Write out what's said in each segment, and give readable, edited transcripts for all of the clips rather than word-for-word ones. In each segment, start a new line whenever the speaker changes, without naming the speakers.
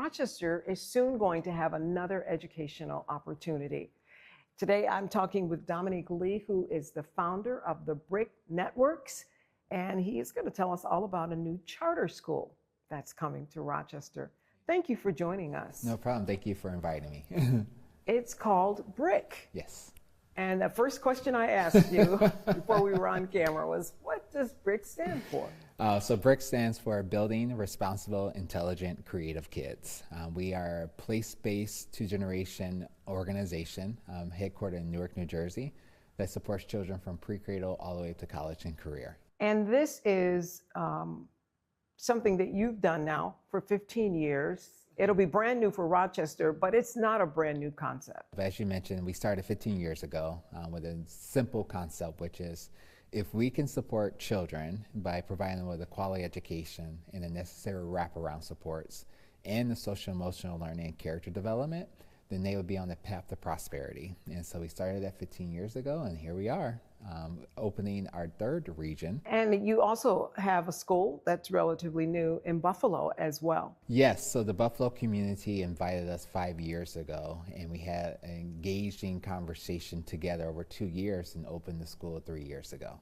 Rochester is soon going to have another educational opportunity. Today, I'm talking with Dominique Lee, who is the founder of the BRICK Networks, and he is going to tell us all about a new charter school that's coming to Rochester. Thank you for joining us.
No problem. Thank you for inviting me.
It's called BRICK.
Yes.
And the first question I asked you before we were on camera was, what does BRICK stand for?
So BRICK stands for Building Responsible, Intelligent, Creative Kids. We are a place-based two-generation organization headquartered in Newark, New Jersey, that supports children from pre-cradle all the way up to college and career.
And this is something that you've done now for 15 years. It'll be brand new for Rochester, but it's not a brand new concept.
As you mentioned, we started 15 years ago with a simple concept, which is if we can support children by providing them with a quality education and the necessary wraparound supports and the social emotional learning and character development, then they would be on the path to prosperity. And so we started that 15 years ago, and here we are, opening our third region.
And you also have a school that's relatively new in Buffalo as well.
Yes, so the Buffalo community invited us 5 years ago, and we had an engaging conversation together over 2 years and opened the school 3 years ago.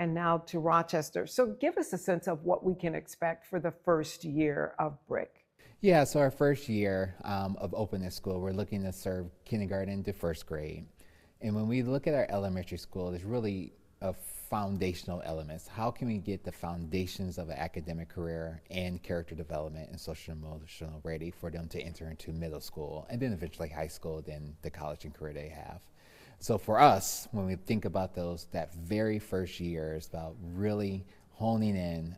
And now to Rochester. So give us a sense of what we can expect for the first year of BRICK.
Yeah, so our first year of opening this school, we're looking to serve kindergarten to first grade. And when we look at our elementary school, there's really foundational elements. How can we get the foundations of an academic career and character development and social emotional ready for them to enter into middle school and then eventually high school, then the college and career they have. So for us, when we think about that very first year is about really honing in,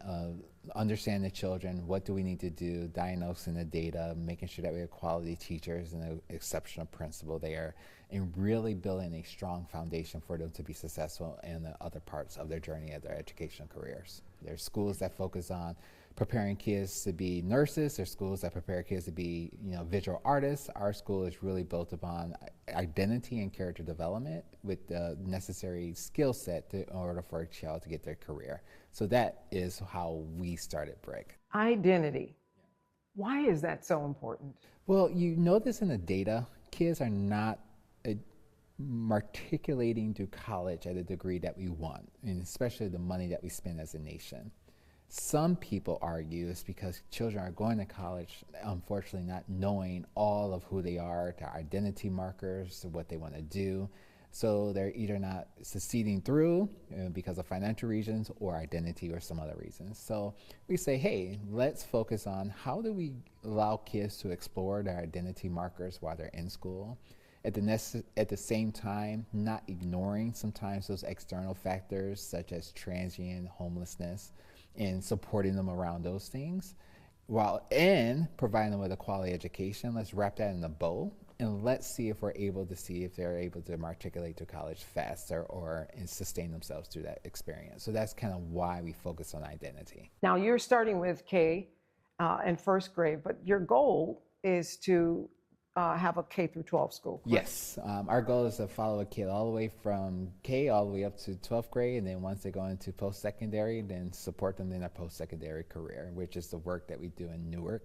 understanding the children, what do we need to do, diagnosing the data, making sure that we have quality teachers and an exceptional principal there, and really building a strong foundation for them to be successful in the other parts of their journey of their educational careers. There's schools that focus on preparing kids to be nurses. There's schools that prepare kids to be, visual artists. Our school is really built upon identity and character development with the necessary skill set in order for a child to get their career. So that is how we started BRICK.
Identity. Why is that so important?
Well, you notice in the data, kids are not matriculating to college at a degree that we want, and especially the money that we spend as a nation. Some people argue it's because children are going to college, unfortunately not knowing all of who they are, their identity markers, what they want to do. So they're either not succeeding through because of financial reasons or identity or some other reasons. So we say, hey, let's focus on how do we allow kids to explore their identity markers while they're in school. At the same time, not ignoring sometimes those external factors such as transient homelessness and supporting them around those things, while providing them with a quality education. Let's wrap that in a bow and let's see if they're able to matriculate to college faster and sustain themselves through that experience. So that's kind of why we focus on identity.
Now you're starting with K and first grade, but your goal is to have a K through 12 school. Correct?
Yes, our goal is to follow a kid all the way from K all the way up to 12th grade, and then once they go into post-secondary, then support them in their post-secondary career, which is the work that we do in Newark.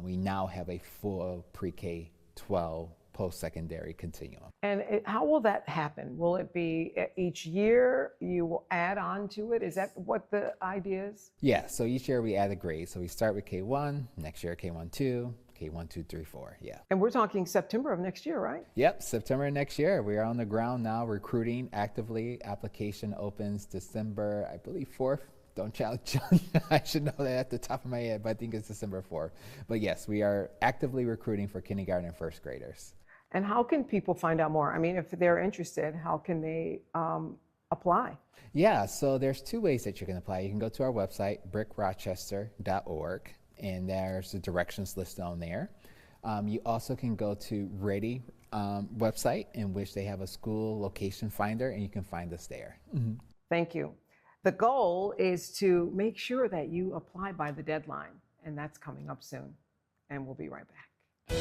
We now have a full pre-K-12 post-secondary continuum.
And how will that happen? Will it be each year you will add on to it? Is that what the idea is?
Yeah, so each year we add a grade. So we start with K1, next year K1, 2, K1, 2, 3, 4, yeah.
And we're talking September of next year, right?
Yep, September next year. We are on the ground now recruiting actively. Application opens December, I believe, 4th. Don't challenge. I should know that at the top of my head, but I think it's December 4th. But yes, we are actively recruiting for kindergarten and first graders.
And how can people find out more? I mean, if they're interested, how can they apply?
Yeah, so there's two ways that you can apply. You can go to our website, brickrochester.org, and there's the directions listed on there. You also can go to Ready website, in which they have a school location finder, and you can find us there. Mm-hmm.
Thank you. The goal is to make sure that you apply by the deadline, and that's coming up soon. And we'll be right back.